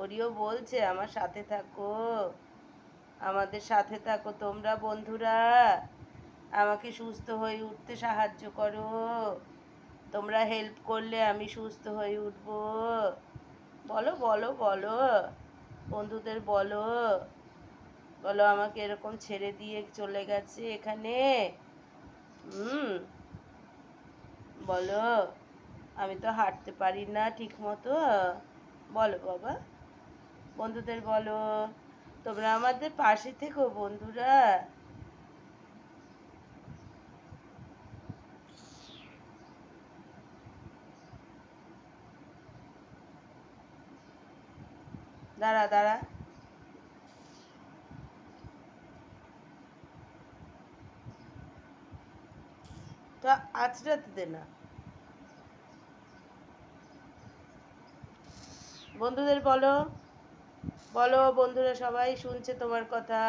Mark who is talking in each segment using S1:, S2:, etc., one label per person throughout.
S1: Oreo বলছে আমার সাথে থাকো, আমাদের সাথে থাকো তোমরা বন্ধুরা, আমাকে সুস্থ হয়ে উঠতে সাহায্য করো, তোমরা হেল্প করলে আমি সুস্থ হয়ে উঠবো। বলো বলো বলো, বন্ধুদের বলো, বলো আমাকে এরকম ছেড়ে দিয়ে চলে গেছে এখানে। হুম, বলো আমি তো হাঁটতে পারি না ঠিক মতো। বলো বাবা, বন্ধুদের বলো, তোমরা আমাদের পাশে থেকো বন্ধুরা। দাঁড়া দাঁড়া, তো আঁচড়াতে দে না। বন্ধুদের বলো, বলো বন্ধুরা সবাই শুনছে তোমার কথা,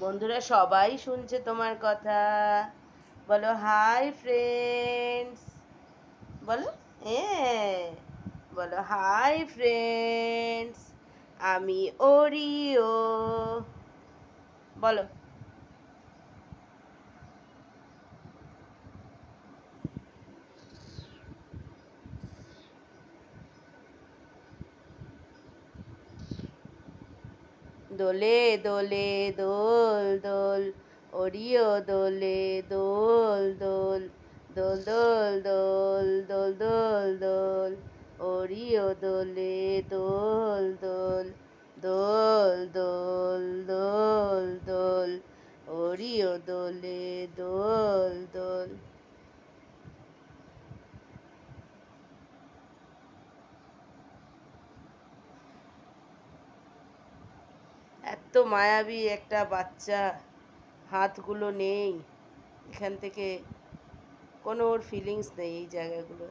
S1: বন্ধুরা সবাই শুনছে তোমার কথা। বলো হাই ফ্রেন্ডস, বলো হ্যাঁ, বলো হাই ফ্রেন্ডস, আমি ওরিও, বলো। দোলে দোলে দোল দোল, ওরিও দোলে দোল দোল, দোল দোল দোল দোল দোল দোল, ওরিও দোলে দোল দোল, দোল দোল দোল দোল, ওরিও দোলে দোল দোল। এত মায়াবী একটা বাচ্চা, হাতগুলো নেই এখান থেকে, কোনো ওর ফিলিংস নেই এই জায়গাগুলো।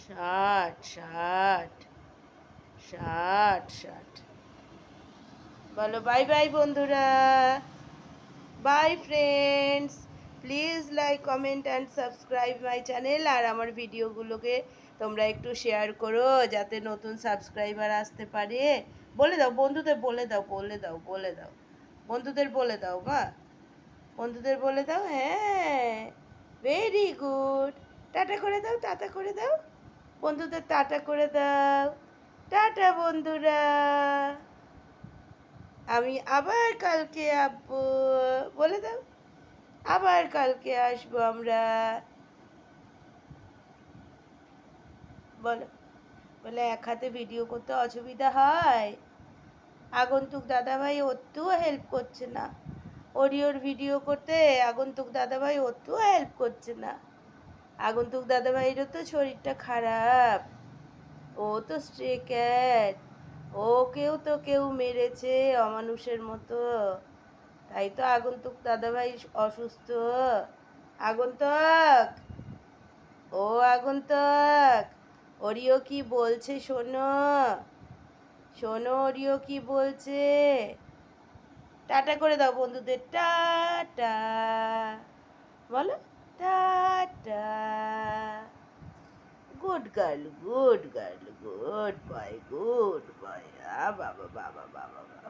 S1: ষাট ষাট, ষাট ষাট। বলো বাই বাই বন্ধুরা, bye friends, please like comment and subscribe my channel. আর আমার ভিডিওগুলোকে তোমরা একটু শেয়ার করো যাতে নতুন সাবস্ক্রাইবার আসতে পারে। বলে দাও বন্ধুদের, বলে দাও বলে দাও বলে দাও, বন্ধুদের বলে দাও মা, বন্ধুদের বলে দাও। হ্যাঁ, ভেরি গুড, টাটা করে দাও, টাটা করে দাও, বন্ধুদের টাটা করে দাও। টাটা বন্ধুরা, আমি আবার কালকে আসবো, বলে দাও, আবার কালকে আসবো আমরা। বলো, বলে এক হাতে ভিডিও করতে অসুবিধা হয়, আগন্তুক দাদাভাই একটুও হেল্প করছে না, ওরিওর ভিডিও করতে আগন্তুক দাদাভাই একটুও হেল্প করছে না। আগন্তুক দাদাভাইয়েরও তো শরীরটা খারাপ, ও তো স্ট্রে ক্যাট, ওকেও তো কেউ মেরেছে অমানুষের মতো, তাই তো আগন্তুক দাদাভাই অসুস্থ। আগন্তুক, ও আগন্তুক, ওরিও কি বলছে শোনো, শোনো ওরিও কি বলছে। টাটা করে দাও বন্ধুদের, টাটা, বলো tata. Good girl, good girl, good boy, good boy. বাবা বাবা বাবা বাবা।